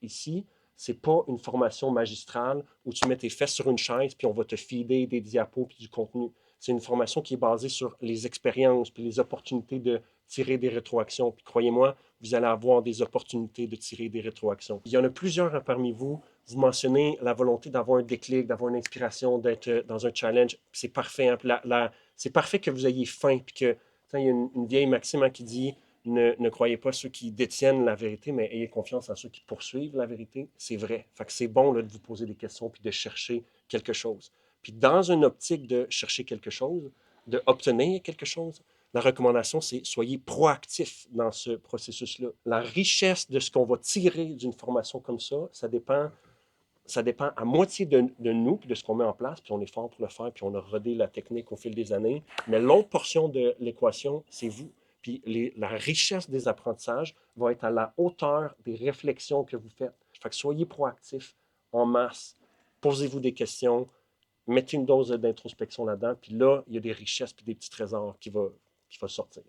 ici, c'est pas une formation magistrale où tu mets tes fesses sur une chaise puis on va te feeder des diapos puis du contenu. C'est une formation qui est basée sur les expériences puis les opportunités de tirer des rétroactions. Puis croyez-moi, vous allez avoir des opportunités de tirer des rétroactions. Il y en a plusieurs parmi vous. Vous mentionnez la volonté d'avoir un déclic, d'avoir une inspiration, d'être dans un challenge. C'est parfait. Hein? C'est parfait que vous ayez faim. Puis que, il y a une vieille maxime hein, qui dit ne croyez pas ceux qui détiennent la vérité, mais ayez confiance en ceux qui poursuivent la vérité. C'est vrai. Fait que c'est bon là, de vous poser des questions puis de chercher quelque chose. Puis dans une optique de chercher quelque chose, d'obtenir quelque chose, la recommandation, c'est soyez proactif dans ce processus-là. La richesse de ce qu'on va tirer d'une formation comme ça dépend à moitié de nous, puis de ce qu'on met en place, puis on est fort pour le faire, puis on a rodé la technique au fil des années. Mais l'autre portion de l'équation, c'est vous. Puis la richesse des apprentissages va être à la hauteur des réflexions que vous faites. Fait que soyez proactifs en masse. Posez-vous des questions, mettez une dose d'introspection là-dedans, puis là, il y a des richesses puis des petits trésors qui vont sortir.